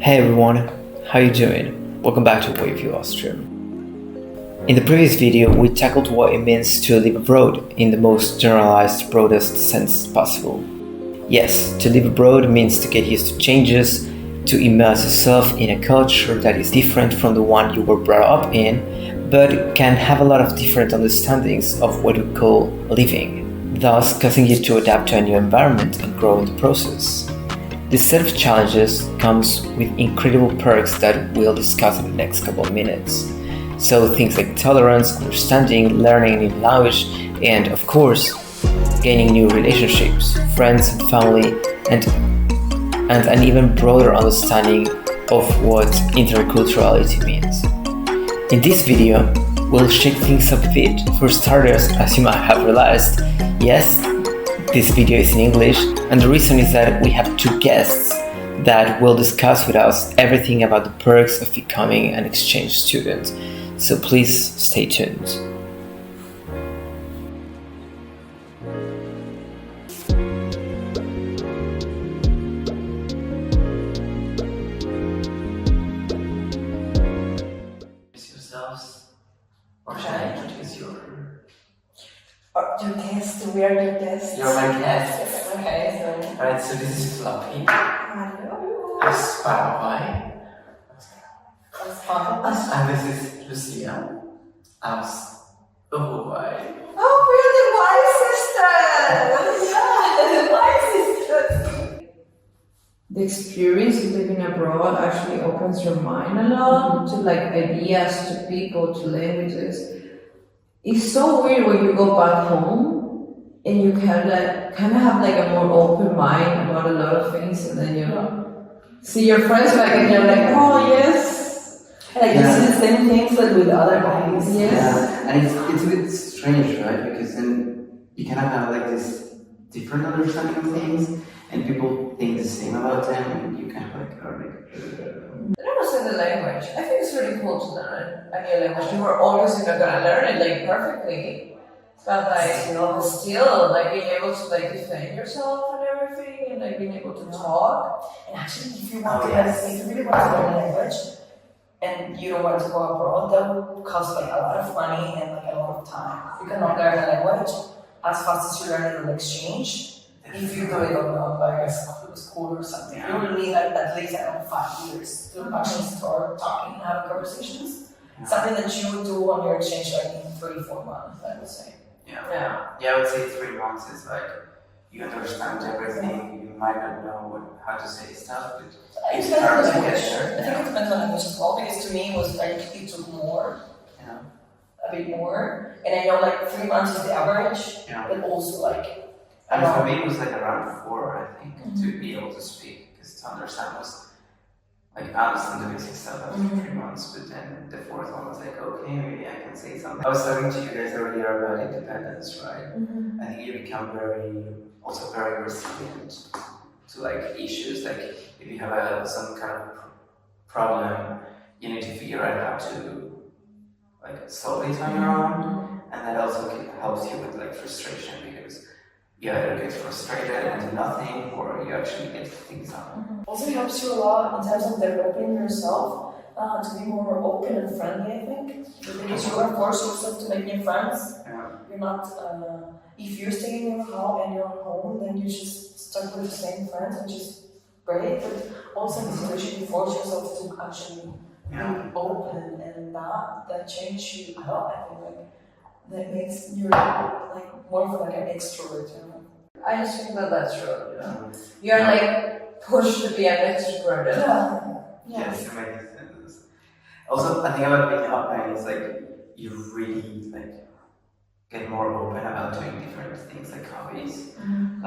Hey everyone, how you doing? Welcome back to Welche, Austria. In the previous video, we tackled what it means to live abroad in the most generalized, broadest sense possible. Yes, to live abroad means to get used to changes, to immerse yourself in a culture that is different from the one you were brought up in, but can have a lot of different understandings of what we call living, thus causing you to adapt to a new environment and grow in the process. This set of challenges comes with incredible perks that we'll discuss in the next couple of minutes. So things like tolerance, understanding, learning a new language, and of course, gaining new relationships, friends and family, and an even broader understanding of what interculturality means. In this video, we'll shake things up a bit. For starters, as you might have realized, yes, this video is in English, and the reason is that we have two guests that will discuss with us everything about the perks of becoming an exchange student. So please stay tuned. Introduce yourselves, or shall I introduce your guest, we are your guests. You're my guest. Okay, so. Alright, so this is Floppy. Hello. As Sprache. And this is Lucia. As Uruguay. Oh, we're the Y sisters! Yeah, the Y sisters! The experience of living abroad actually opens your mind a lot to ideas, to people, to languages. It's so weird when you go back home and you kind of have a more open mind about a lot of things, and then you see your friends and you're like, oh yes, you see the same things with other guys. Yes. Yeah, and it's a bit strange, right? Because then you kind of have this different understanding of things, and people think the same about them, and you kind of are And also the language. I think it's really cool to learn a new language. You were obviously not gonna learn it perfectly, but still being able to defend yourself and everything, and being able to talk. And actually, if you really want to learn a language, and you don't want to go abroad, that would cost a lot of money and a lot of time. You cannot learn a language as fast as you learn it on exchange. If you do it on a school or something, you will need at least 5 years to actually start talking and have conversations. Something that you would do on your exchange in 3-4 months, I would say. Yeah, I would say 3 months is you understand everything. You might not know how to say stuff, but It depends on the language. I think it depends on the language as well, because to me it took more. Yeah. A bit more. And I know 3 months is the average, but also And for me, it was around 4, I think, to be able to speak, because to understand was I understand the basic stuff after 3 months, but then the 4th one was okay, maybe I can say something. I was talking to you guys earlier about independence, right? I think you become very resilient to issues. If you have some kind of problem, you need to figure out how to solve it on your own, and that also helps you with frustration, because you either get frustrated and do nothing, or you actually get things done. Also helps you a lot in terms of developing yourself to be more open and friendly, I think. Because you are forced yourself to make new friends. Yeah. You're not, if you're staying in your house and you're home, then you just stuck with the same friends, which is great. But also in the situation, you force yourself to actually be open, and that changes you a lot, I think. That makes you more of an extrovert, I just think that's true. You're pushed to be an extrovert. Yes, it makes sense. Also, I think about being open is you really get more open about doing different things, hobbies. I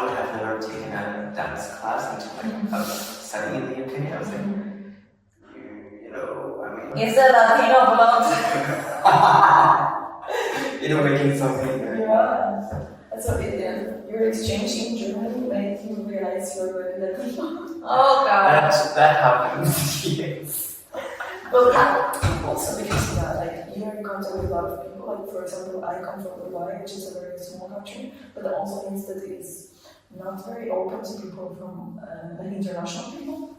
would have never taken a dance class until I was studying in the UK. I was Is that Latino blood? Making something. Yeah. That's what it did. Your exchange in Germany made you realize you're really Latino. Oh god. That happens, yes. Well, also because you're in contact with a lot of people. For example, I come from Uruguay, which is a very small country, but that also means that it's not very open to people from like international people.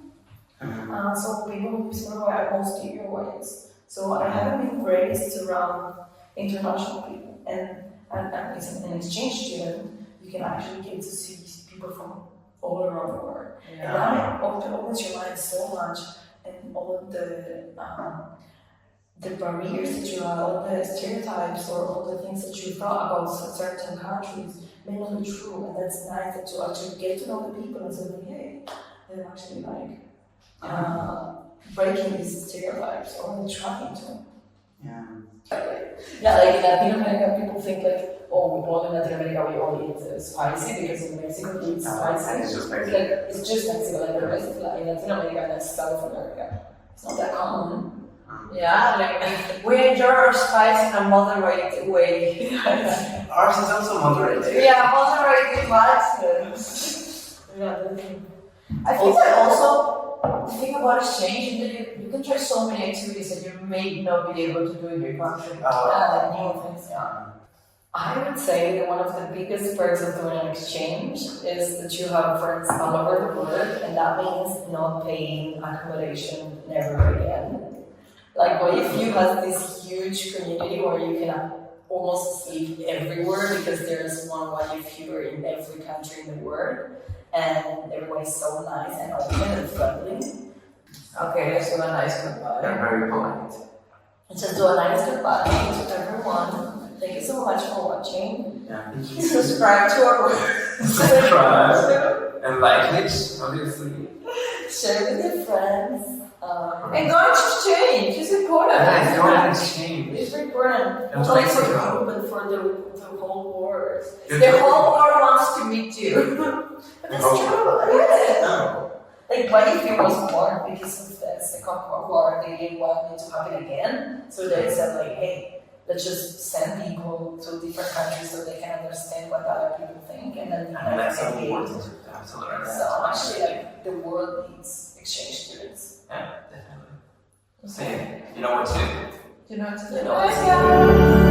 So people who speak Uruguay are mostly Uruguayans. So I haven't been raised around international people, and as an exchange student, you can actually get to see people from all around the world. And that opens your mind so much, and all of the barriers that you have, all the stereotypes or all the things that you thought about certain countries may not be true, and that's nice that you actually get to know the people and say, hey, they're actually like breaking these stereotypes or trying to. Yeah, like in Latin America, people think like, oh, we all in Latin America we all eat spicy because in Mexico we eat spicy. It's just Mexico, like the rest of in Latin America and South America. It's not that common. Yeah, like we enjoy our spice in a moderate way. Ours is also moderated. Yeah, moderated but I think that also the thing about exchange is that you can try so many activities that you may not be able to do in your country. New things, yeah. I would say that one of the biggest perks of doing an exchange is that you have friends all over the world, and that means not paying accommodation never again. Like, what if you have this huge community where you can almost sleep everywhere because there's one wife here in every country in the world, and everybody's so nice and open and friendly. Okay, let's do a nice goodbye. They're very polite. Just do a nice goodbye to everyone. Thank you so much for watching. Yeah, thank you. Subscribe to our Subscribe and like it, obviously. Share with your friends. and go to exchange. It's important. Yeah, go and exchange. It's very important. And Not only for Mexico. you, but for the whole world. The whole world wants to meet you. But that's true. Yes. No. Like, what if you was born because of the Second World War? They didn't want it to happen again. So they said, like, hey, let's just send people to different countries so they can understand what other people think. And then And that's so important to have to learn that. So actually, like, the world needs exchange students. Yeah, definitely. So, you know what to do. You know what to do. You know what to do.